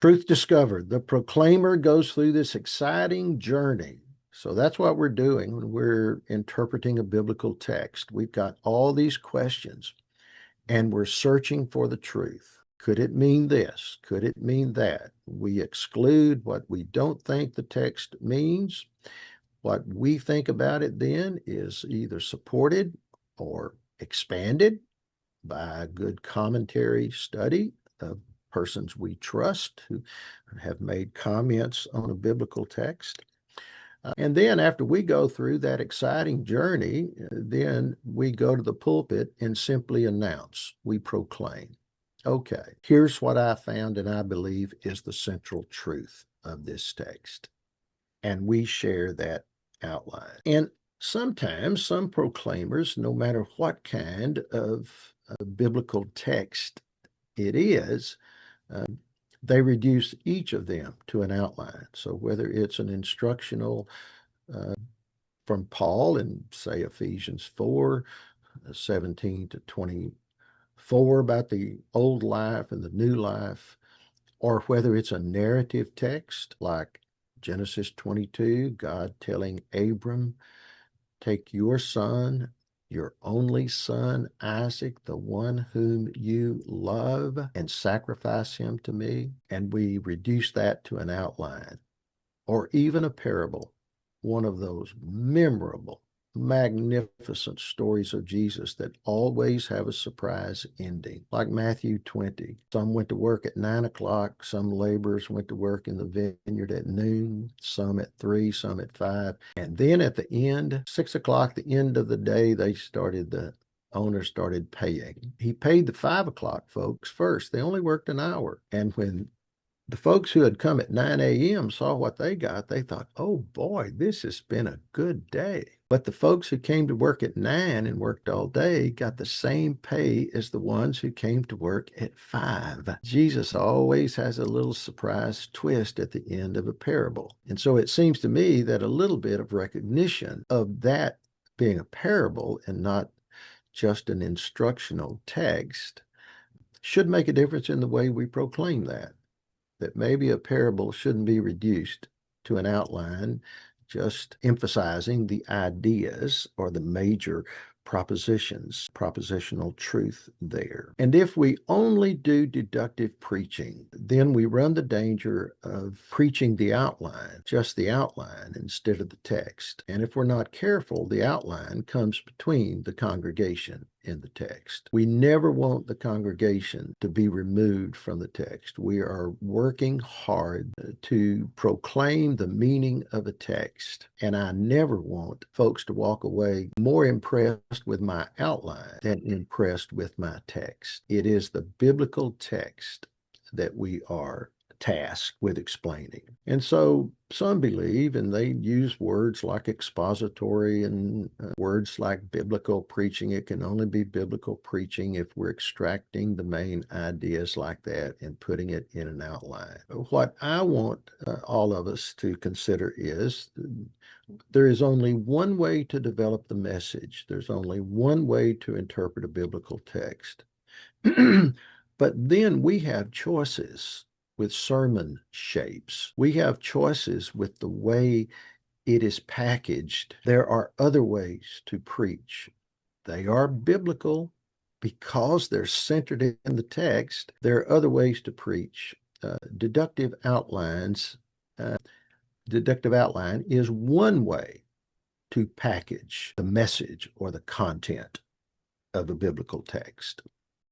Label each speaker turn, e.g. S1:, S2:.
S1: Truth discovered. The proclaimer goes through this exciting journey. So that's what we're doing when we're interpreting a biblical text. We've got all these questions and we're searching for the truth. Could it mean this? Could it mean that? We exclude what we don't think the text means. What we think about it then is either supported or expanded by a good commentary study of persons we trust who have made comments on a biblical text. And then after we go through that exciting journey, then we go to the pulpit and simply announce, we proclaim, okay, here's what I found and I believe is the central truth of this text. And we share that outline. And sometimes some proclaimers, no matter what kind of biblical text it is, they reduce each of them to an outline. So whether it's an instructional from Paul in, say, Ephesians 4, 17 to 24 about the old life and the new life, or whether it's a narrative text like Genesis 22, God telling Abram, take your son, your only son, Isaac, the one whom you love, and sacrifice him to me. And we reduce that to an outline or even a parable, one of those memorable, magnificent stories of Jesus that always have a surprise ending, like Matthew 20. Some went to work at 9 o'clock, some laborers went to work in the vineyard at noon, some at 3, some at 5. And then at the end, 6 o'clock, the end of the day, the owner started paying. He paid the 5 o'clock folks first. They only worked an hour. And when the folks who had come at 9 a.m. saw what they got, they thought, oh boy, this has been a good day. But the folks who came to work at 9 and worked all day got the same pay as the ones who came to work at 5. Jesus always has a little surprise twist at the end of a parable. And so it seems to me that a little bit of recognition of that being a parable and not just an instructional text should make a difference in the way we proclaim that maybe a parable shouldn't be reduced to an outline, just emphasizing the ideas or the major propositional truth there. And if we only do deductive preaching, then we run the danger of preaching the outline, just the outline instead of the text. And if we're not careful, the outline comes between the congregation and the text. We never want the congregation to be removed from the text. We are working hard to proclaim the meaning of a text. And I never want folks to walk away more impressed with my outline than impressed with my text. It is the biblical text that we are tasked with explaining. And so some believe, and they use words like expository and words like biblical preaching. It can only be biblical preaching if we're extracting the main ideas like that and putting it in an outline. What I want all of us to consider is there is only one way to develop the message. There's only one way to interpret a biblical text. But then we have choices with sermon shapes. We have choices with the way it is packaged. There are other ways to preach. They are biblical because they're centered in the text. There are other ways to preach. Deductive outline is one way to package the message or the content of a biblical text.